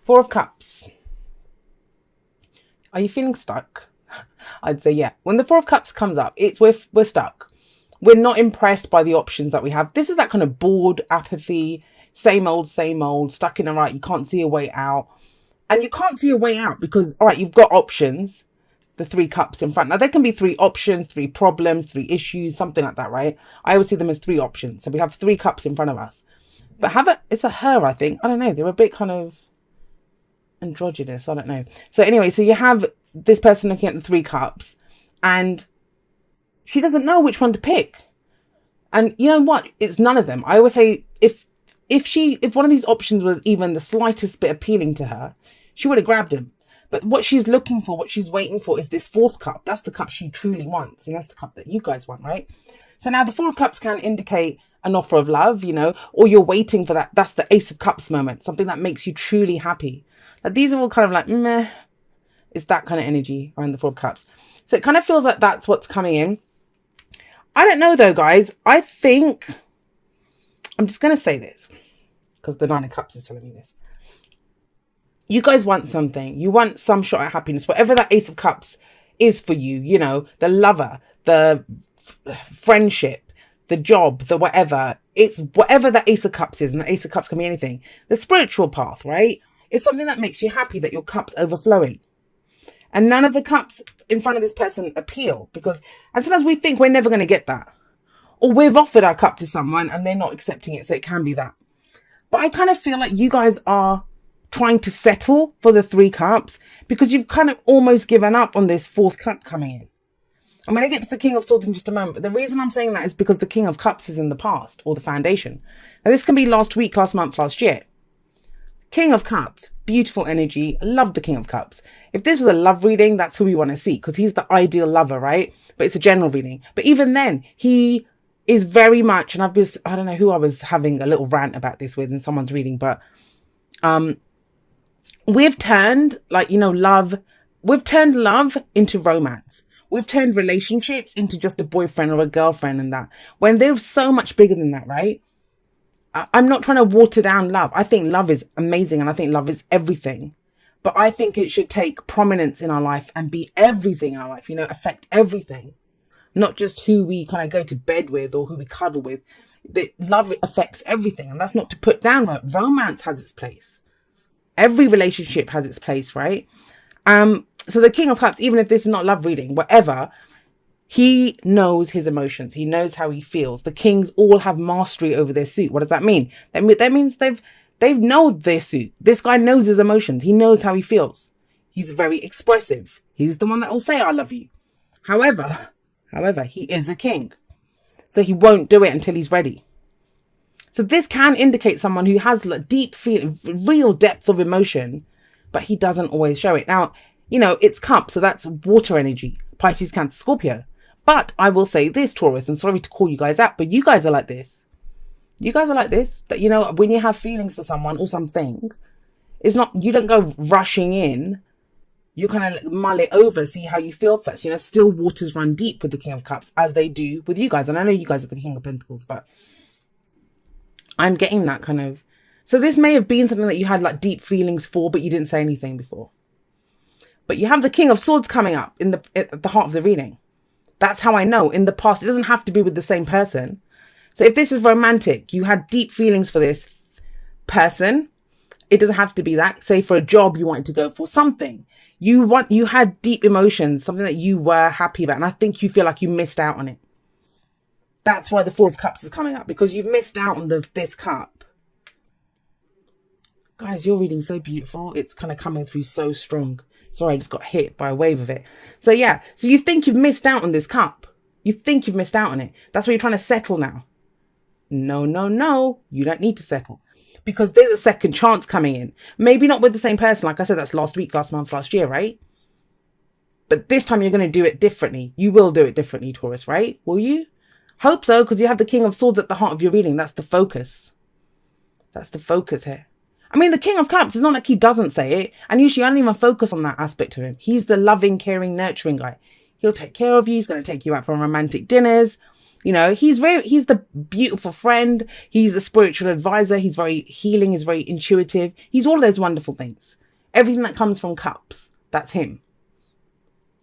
Four of Cups. Are you feeling stuck? I'd say yeah. When the Four of Cups comes up, it's we're stuck. We're not impressed by the options that we have. This is that kind of bored, apathy, same old, stuck in a rut. You can't see a way out. And you can't see a way out because, all right, you've got options, the 3 cups in front. Now, there can be 3 options, 3 problems, 3 issues, something like that, right? I always see them as 3 options. So we have 3 cups in front of us. But it's a her, I think. I don't know. They're a bit kind of androgynous. I don't know. So anyway, so you have this person looking at the 3 cups and she doesn't know which one to pick. And you know what? It's none of them. I always say if one of these options was even the slightest bit appealing to her, she would have grabbed him. But what she's looking for, what she's waiting for is this 4th cup. That's the cup she truly wants. And that's the cup that you guys want, right? So now the 4 of Cups can indicate an offer of love, you know, or you're waiting for that. That's the Ace of Cups moment, something that makes you truly happy. Like these are all kind of like, meh. It's that kind of energy around the 4 of Cups. So it kind of feels like that's what's coming in. I don't know though, guys. I think, I'm just going to say this because the 9 of Cups is telling me this. You guys want something. You want some shot at happiness. Whatever that Ace of Cups is for you, you know, the lover, the friendship, the job, the whatever. It's whatever that Ace of Cups is. And the Ace of Cups can be anything. The spiritual path, right? It's something that makes you happy, that your cup's overflowing. And none of the cups in front of this person appeal because, and sometimes we think we're never going to get that. Or we've offered our cup to someone and they're not accepting it. So it can be that. But I kind of feel like you guys are trying to settle for the 3 cups because you've kind of almost given up on this 4th cup coming in. I'm going to get to the King of Swords in just a moment. But the reason I'm saying that is because the King of Cups is in the past or the foundation. Now this can be last week, last month, last year. King of Cups, beautiful energy. I love the King of Cups. If this was a love reading, that's who we want to see because he's the ideal lover, right? But it's a general reading. But even then, he is very much, and I don't know who I was having a little rant about this with in someone's reading, but we've turned we've turned love into romance. We've turned relationships into just a boyfriend or a girlfriend and that. When they're so much bigger than that, right? I'm not trying to water down love. I think love is amazing and I think love is everything. But I think it should take prominence in our life and be everything in our life, you know, affect everything. Not just who we kind of go to bed with or who we cuddle with. Love affects everything. And that's not to put down. Romance has its place. Every relationship has its place, right? So the King of Cups, even if this is not love reading, whatever, he knows his emotions. He knows how he feels. The kings all have mastery over their suit. What does that mean? That means they've known their suit. This guy knows his emotions. He knows how he feels. He's very expressive. He's the one that will say, I love you. However, he is a king. So he won't do it until he's ready. So this can indicate someone who has deep feeling, real depth of emotion, but he doesn't always show it. Now, you know, it's cup, so that's water energy. Pisces, Cancer, Scorpio. But I will say this, Taurus, and sorry to call you guys out, but you guys are like this. You guys are like this. That, you know, when you have feelings for someone or something, it's not, you don't go rushing in. You kind of mull it over, see how you feel first. You know, still waters run deep with the King of Cups, as they do with you guys. And I know you guys are the King of Pentacles, but I'm getting that kind of. So this may have been something that you had like deep feelings for, but you didn't say anything before. But you have the King of Swords coming up at the heart of the reading. That's how I know in the past. It doesn't have to be with the same person. So if this is romantic, you had deep feelings for this person. It doesn't have to be that. Say for a job you wanted to go for something. You had deep emotions, something that you were happy about. And I think you feel like you missed out on it. That's why the Four of Cups is coming up, because you've missed out on this cup. Guys, you're reading so beautiful. It's kind of coming through so strong. Sorry, I just got hit by a wave of it. So yeah, so you think you've missed out on this cup. You think you've missed out on it. That's why you're trying to settle now. No, no, no. You don't need to settle. Because there's a second chance coming in. Maybe not with the same person. Like I said, that's last week, last month, last year, right? But this time you're going to do it differently. You will do it differently, Taurus, right? Will you? Hope so, because you have the King of Swords at the heart of your reading. That's the focus. That's the focus here. I mean, the King of Cups, it's not like he doesn't say it. And usually I don't even focus on that aspect of him. He's the loving, caring, nurturing guy. He'll take care of you. He's going to take you out for romantic dinners. You know, he's the beautiful friend. He's a spiritual advisor. He's very healing. He's very intuitive. He's all those wonderful things. Everything that comes from cups, that's him.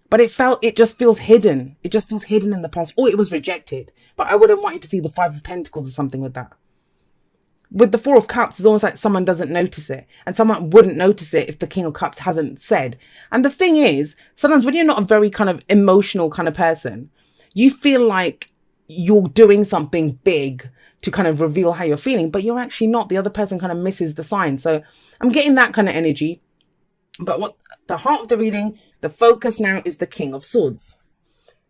But it just feels hidden. It just feels hidden in the past, or it was rejected. But I wouldn't want you to see the Five of Pentacles or something with that. With the Four of Cups, it's almost like someone doesn't notice it. And someone wouldn't notice it if the King of Cups hasn't said. And the thing is, sometimes when you're not a very kind of emotional kind of person, you feel like you're doing something big to kind of reveal how you're feeling, but you're actually not. The other person kind of misses the sign. So I'm getting that kind of energy. But what the heart of the reading, the focus now is the King of Swords.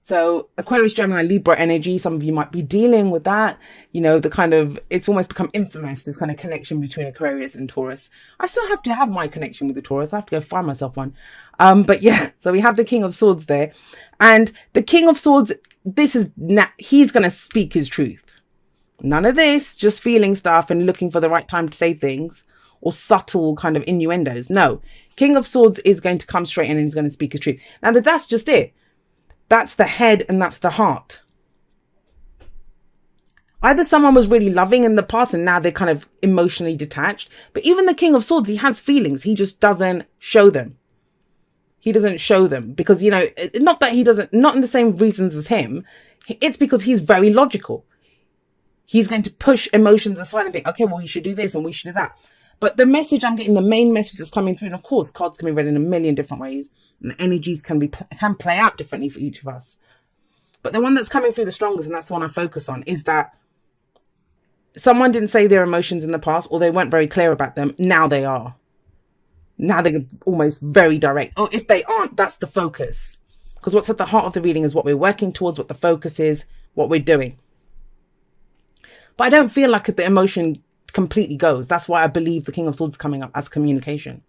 So Aquarius, Gemini, Libra energy, some of you might be dealing with that. You know, the kind of, it's almost become infamous, this kind of connection between Aquarius and Taurus. I still have to have my connection with the Taurus. I have to go find myself one. But yeah, so we have the King of Swords there. And the King of Swords, he's going to speak his truth. None of this, just feeling stuff and looking for the right time to say things or subtle kind of innuendos. No, King of Swords is going to come straight in and he's going to speak his truth. Now that's just it. That's the head and that's the heart. Either someone was really loving in the past and now they're kind of emotionally detached. But even the King of Swords, he has feelings. He just doesn't show them. He doesn't show them because, you know, not that he doesn't, not in the same reasons as him. It's because he's very logical. He's going to push emotions aside and think, okay, well, we should do this and we should do that. But the message I'm getting, the main message that's coming through, and of course, cards can be read in a million different ways. And the energies can play out differently for each of us. But the one that's coming through the strongest, and that's the one I focus on, is that someone didn't say their emotions in the past, or they weren't very clear about them. Now they are. Now they're almost very direct. Or if they aren't, that's the focus. Because what's at the heart of the reading is what we're working towards, what the focus is, what we're doing. But I don't feel like the emotion completely goes. That's why I believe the King of Swords is coming up as communication.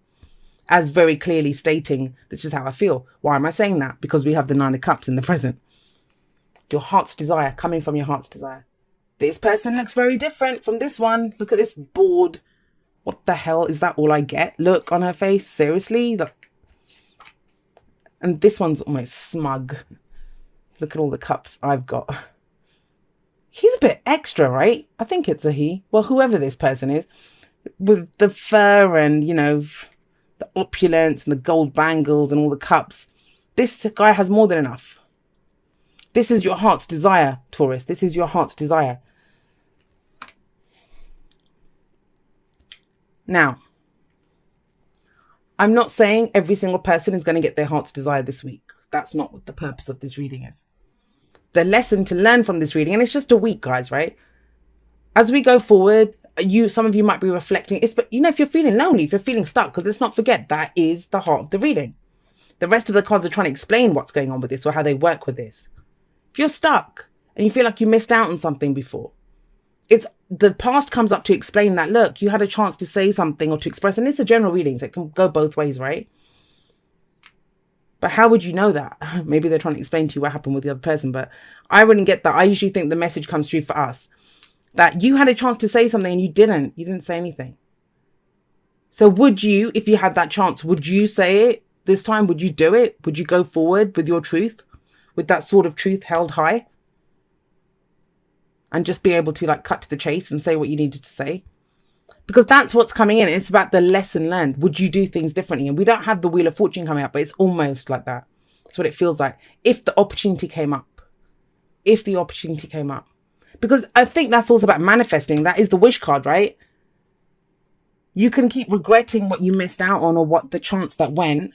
As very clearly stating, this is how I feel. Why am I saying that? Because we have the Nine of Cups in the present. Your heart's desire, coming from your heart's desire. This person looks very different from this one. Look at this bored. What the hell? Is that all I get? Look on her face. Seriously? Look. And this one's almost smug. Look at all the cups I've got. He's a bit extra, right? I think it's a he. Well, whoever this person is. With the fur and, you know, the opulence and the gold bangles and all the cups. This guy has more than enough. This is your heart's desire, Taurus. This is your heart's desire. Now, I'm not saying every single person is going to get their heart's desire this week. That's not what the purpose of this reading is. The lesson to learn from this reading, and it's just a week, guys, right? As we go forward, some of you might be reflecting. But you know, if you're feeling lonely, if you're feeling stuck, because let's not forget that is the heart of the reading. The rest of the cards are trying to explain what's going on with this or how they work with this. If you're stuck and you feel like you missed out on something before, it's the past comes up to explain that, look, you had a chance to say something or to express, and it's a general reading, so it can go both ways, right? But how would you know that? Maybe they're trying to explain to you what happened with the other person, but I wouldn't get that. I usually think the message comes through for us. That you had a chance to say something and you didn't. You didn't say anything. So would you, if you had that chance, would you say it this time? Would you do it? Would you go forward with your truth? With that sort of truth held high? And just be able to like cut to the chase and say what you needed to say? Because that's what's coming in. It's about the lesson learned. Would you do things differently? And we don't have the Wheel of Fortune coming up, but it's almost like that. That's what it feels like. If the opportunity came up. If the opportunity came up. Because I think that's also about manifesting. That is the wish card, right? You can keep regretting what you missed out on or what the chance that went.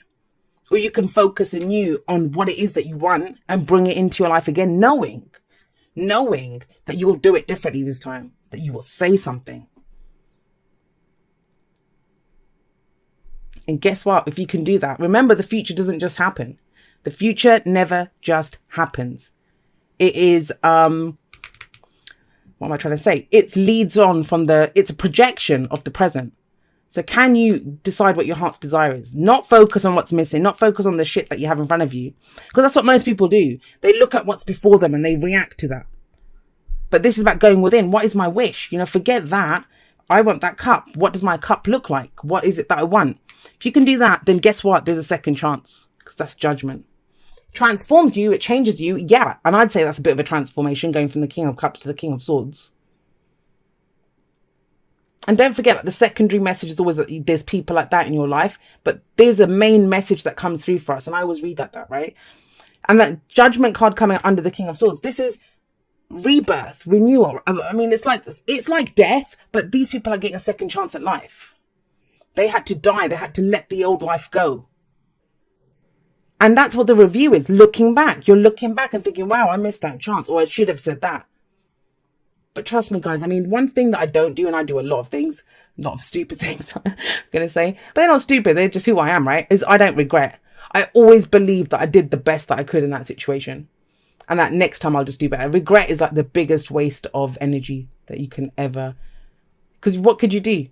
Or you can focus anew on what it is that you want and bring it into your life again, knowing that you will do it differently this time. That you will say something. And guess what? If you can do that, remember the future doesn't just happen. The future never just happens. It is, what am I trying to say? It leads on from it's a projection of the present. So can you decide what your heart's desire is? Not focus on what's missing, not focus on the shit that you have in front of you. Because that's what most people do. They look at what's before them and they react to that. But this is about going within. What is my wish? You know, forget that. I want that cup. What does my cup look like? What is it that I want? If you can do that, then guess what? There's a second chance because that's judgment. transforms you, it changes you. Yeah. And I'd say that's a bit of a transformation, going from the King of Cups to the King of Swords. And don't forget, like, the secondary message is always that there's people like that in your life, but there's a main message that comes through for us. And I always read that, right? And that Judgment card coming under the King of Swords, this is rebirth, renewal. I mean, it's like death, but these people are getting a second chance at life. They had to die. They had to let the old life go. And that's what the review is, looking back. You're looking back and thinking, wow, I missed that chance, or I should have said that. But trust me, guys, I mean, one thing that I don't do, and I do a lot of things, a lot of stupid things, I'm going to say, but they're not stupid. They're just who I am, right? Is I don't regret. I always believe that I did the best that I could in that situation. And that next time I'll just do better. Regret is like the biggest waste of energy that you can ever, because what could you do?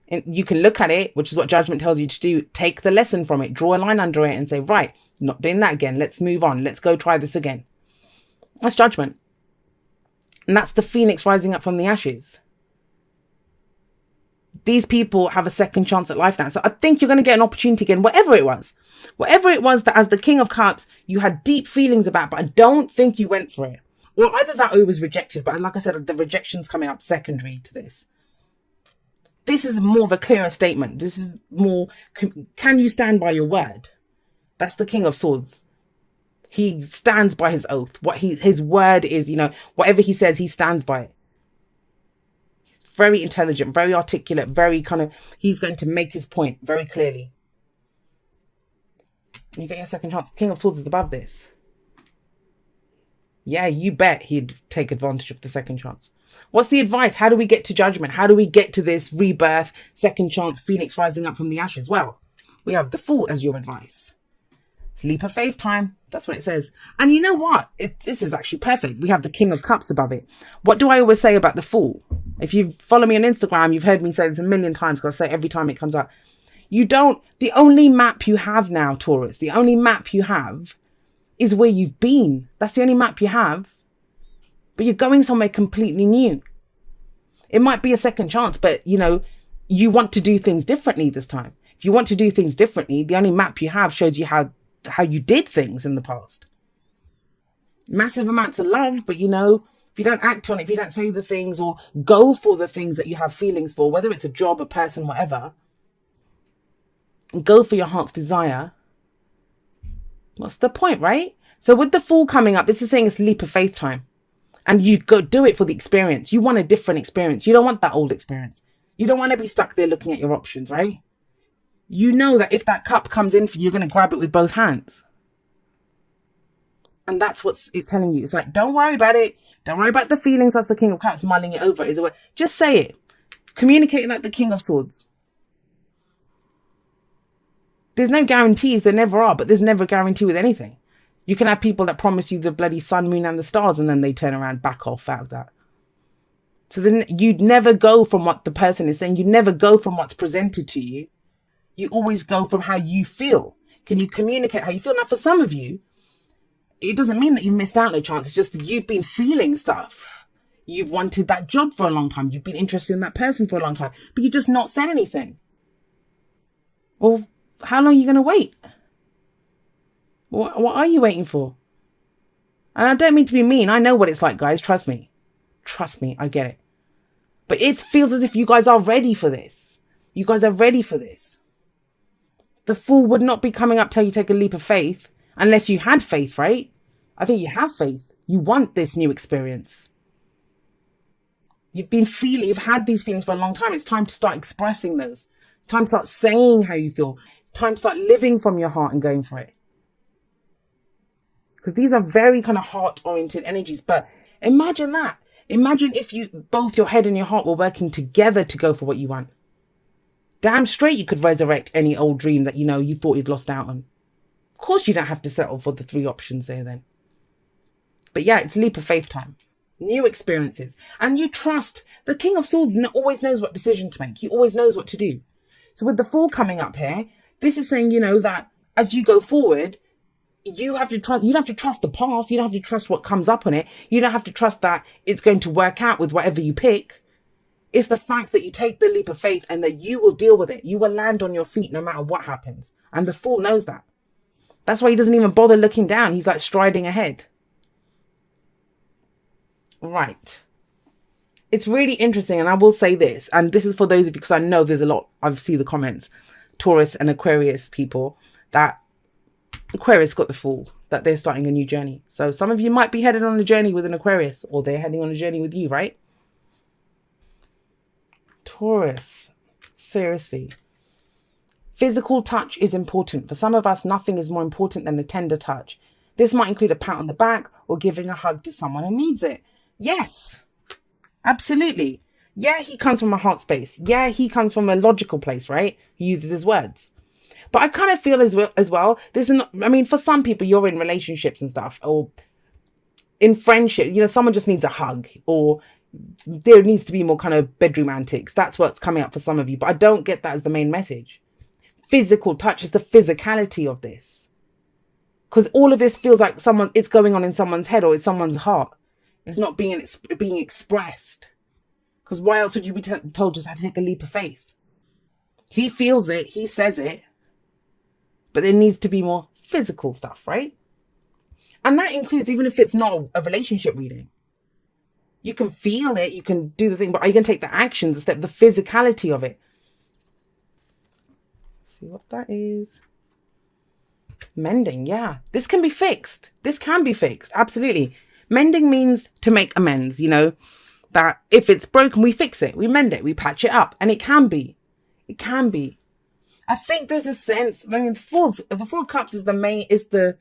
And you can look at it, which is what Judgment tells you to do. Take the lesson from it, draw a line under it and say, right, not doing that again. Let's move on. Let's go try this again. That's Judgment. And that's the phoenix rising up from the ashes. These people have a second chance at life now. So I think you're going to get an opportunity again, whatever it was that as the King of Cups, you had deep feelings about, but I don't think you went for it. Well, either that or it was rejected. But like I said, the rejection's coming up secondary to this. This is more of a clearer statement. This is more, can you stand by your word? That's the King of Swords. He stands by his oath. His word is, you know, whatever he says, he stands by it. Very intelligent, very articulate, very kind of, he's going to make his point very clearly. You get your second chance. King of Swords is above this. Yeah, you bet he'd take advantage of the second chance. What's the advice? How do we get to Judgment? How do we get to this rebirth, second chance, phoenix rising up from the ashes? Well, we have the Fool as your advice. Leap of faith time. That's what it says. And you know what? This is actually perfect. We have the King of Cups above it. What do I always say about the Fool? If you follow me on Instagram, you've heard me say this a million times because I say it every time it comes up. The only map you have now, Taurus, the only map you have is where you've been. That's the only map you have. But you're going somewhere completely new. It might be a second chance, but you know, you want to do things differently this time. If you want to do things differently, the only map you have shows you how you did things in the past. Massive amounts of love, but you know, if you don't act on it, if you don't say the things or go for the things that you have feelings for, whether it's a job, a person, whatever, go for your heart's desire, what's the point, right? So with the Fool coming up, this is saying it's leap of faith time. And you go do it for the experience. You want a different experience. You don't want that old experience. You don't want to be stuck there looking at your options, right? You know that if that cup comes in for you, you're going to grab it with both hands. And that's what it's telling you. It's like, don't worry about it. Don't worry about the feelings as the King of Cups mulling it over. Just say it. Communicate like the King of Swords. There's no guarantees. There never are. But there's never a guarantee with anything. You can have people that promise you the bloody sun, moon and the stars and then they turn around, back off out of that. So then you'd never go from what the person is saying. You never go from what's presented to you. You always go from how you feel. Can you communicate how you feel? Now, for some of you, it doesn't mean that you missed out on a chance. It's just that you've been feeling stuff. You've wanted that job for a long time. You've been interested in that person for a long time, but you just not said anything. Well, how long are you going to wait? What are you waiting for? And I don't mean to be mean. I know what it's like, guys. Trust me. Trust me. I get it. But it feels as if you guys are ready for this. You guys are ready for this. The Fool would not be coming up till you take a leap of faith unless you had faith, right? I think you have faith. You want this new experience. You've had these feelings for a long time. It's time to start expressing those. It's time to start saying how you feel. It's time to start living from your heart and going for it. Because these are very kind of heart-oriented energies. But imagine that. Imagine if both your head and your heart were working together to go for what you want. Damn straight you could resurrect any old dream that, you thought you'd lost out on. Of course you don't have to settle for the 3 options there then. But yeah, it's leap of faith time. New experiences. And you trust. The King of Swords always knows what decision to make. He always knows what to do. So with the Fool coming up here, this is saying, that as you go forward, you have to trust. You don't have to trust the path. You don't have to trust what comes up on it. You don't have to trust that it's going to work out with whatever you pick. It's the fact that you take the leap of faith and that you will deal with it. You will land on your feet no matter what happens. And the Fool knows that. That's why he doesn't even bother looking down. He's like striding ahead. Right. It's really interesting. And I will say this, and this is for those of you, because I know there's a lot, I've seen the comments, Taurus and Aquarius people, that Aquarius got the fool, that they're starting a new journey. So some of you might be headed on a journey with an Aquarius, or they're heading on a journey with you, right? Taurus, seriously. Physical touch is important. For some of us, nothing is more important than a tender touch. This might include a pat on the back or giving a hug to someone who needs it. Yes, absolutely. Yeah, he comes from a heart space. Yeah, he comes from a logical place, right? He uses his words. But I kind of feel as well, this is not, I mean, for some people, you're in relationships and stuff, or in friendship, you know, someone just needs a hug, or there needs to be more kind of bedroom antics. That's what's coming up for some of you. But I don't get that as the main message. Physical touch is the physicality of this. Because all of this feels like it's going on in someone's head or in someone's heart. It's not being expressed. Because why else would you be told to take a leap of faith? He feels it. He says it. But there needs to be more physical stuff, right? And that includes, even if it's not a relationship reading. You can feel it. You can do the thing. But are you going to take the actions, the step, the physicality of it? See what that is. Mending, yeah. This can be fixed. This can be fixed. Absolutely. Mending means to make amends, you know, that if it's broken, we fix it. We mend it. We patch it up. And it can be. It can be. I think there's a sense, I mean, the Four of Cups is the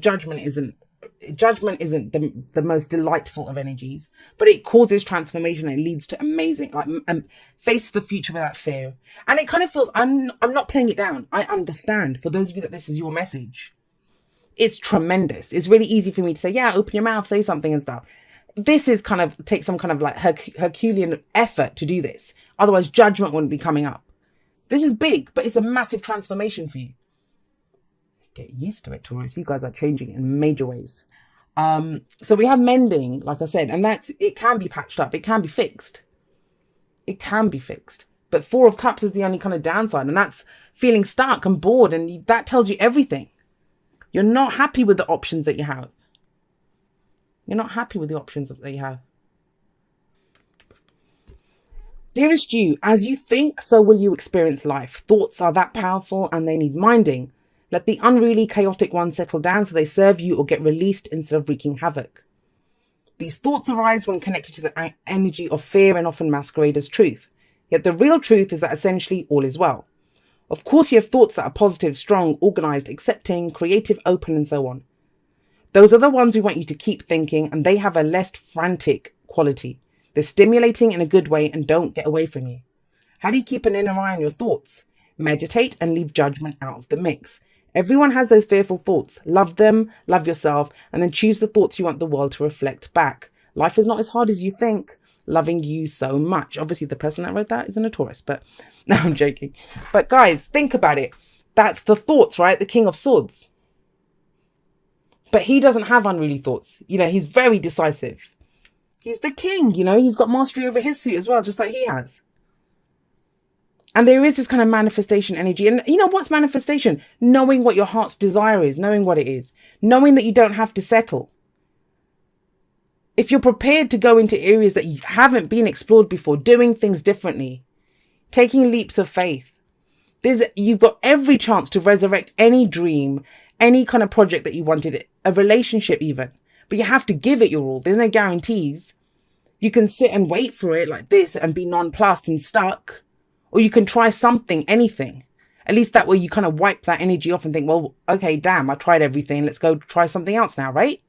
Judgment isn't the most delightful of energies, but it causes transformation. It leads to amazing, like, face the future without fear. And it kind of feels, I'm not playing it down. I understand, for those of you that this is your message, it's tremendous. It's really easy for me to say, yeah, open your mouth, say something and stuff. This is kind of, take some kind of like Herculean effort to do this. Otherwise judgment wouldn't be coming up. This is big, but it's a massive transformation for you. Get used to it, Taurus. You guys are changing in major ways. So we have mending, like I said, and it can be patched up. It can be fixed. It can be fixed. But Four of Cups is the only kind of downside, and that's feeling stuck and bored, and that tells you everything. You're not happy with the options that you have. You're not happy with the options that you have. Dearest you, as you think, so will you experience life. Thoughts are that powerful and they need minding. Let the unruly, chaotic ones settle down so they serve you or get released instead of wreaking havoc. These thoughts arise when connected to the energy of fear and often masquerade as truth. Yet the real truth is that essentially all is well. Of course, you have thoughts that are positive, strong, organized, accepting, creative, open, and so on. Those are the ones we want you to keep thinking, and they have a less frantic quality. They're stimulating in a good way and don't get away from you. How do you keep an inner eye on your thoughts? Meditate and leave judgment out of the mix. Everyone has those fearful thoughts. Love them, love yourself, and then choose the thoughts you want the world to reflect back. Life is not as hard as you think. Loving you so much. Obviously, the person that wrote that isn't a Taurus, but no, I'm joking. But guys, think about it. That's the thoughts, right? The King of Swords. But he doesn't have unruly thoughts. You know, he's very decisive. He's the king, you know, he's got mastery over his suit as well, just like he has. And there is this kind of manifestation energy. And you know what's manifestation? Knowing what your heart's desire is, knowing what it is, knowing that you don't have to settle. If you're prepared to go into areas that you haven't been explored before, doing things differently, taking leaps of faith, you've got every chance to resurrect any dream, any kind of project that you wanted, a relationship even. But you have to give it your all. There's no guarantees. You can sit and wait for it like this and be nonplussed and stuck. Or you can try something, anything. At least that way you kind of wipe that energy off and think, well, okay, damn, I tried everything. Let's go try something else now, right?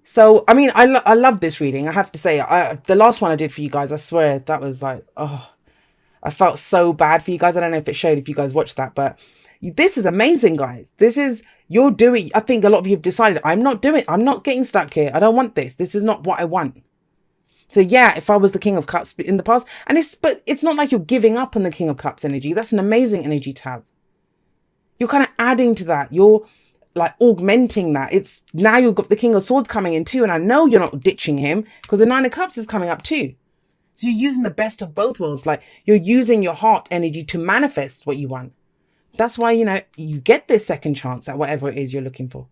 So, I mean, I love this reading. I have to say, the last one I did for you guys, I swear that was like, oh, I felt so bad for you guys. I don't know if it showed, if you guys watched that, but this is amazing, guys. You're doing, I think a lot of you have decided, I'm not getting stuck here. I don't want this. This is not what I want. So yeah, if I was the King of Cups in the past, but it's not like you're giving up on the King of Cups energy. That's an amazing energy to have. You're kind of adding to that. You're like augmenting that. It's now you've got the King of Swords coming in too. And I know you're not ditching him because the Nine of Cups is coming up too. So you're using the best of both worlds. Like you're using your heart energy to manifest what you want. That's why, you know, you get this second chance at whatever it is you're looking for.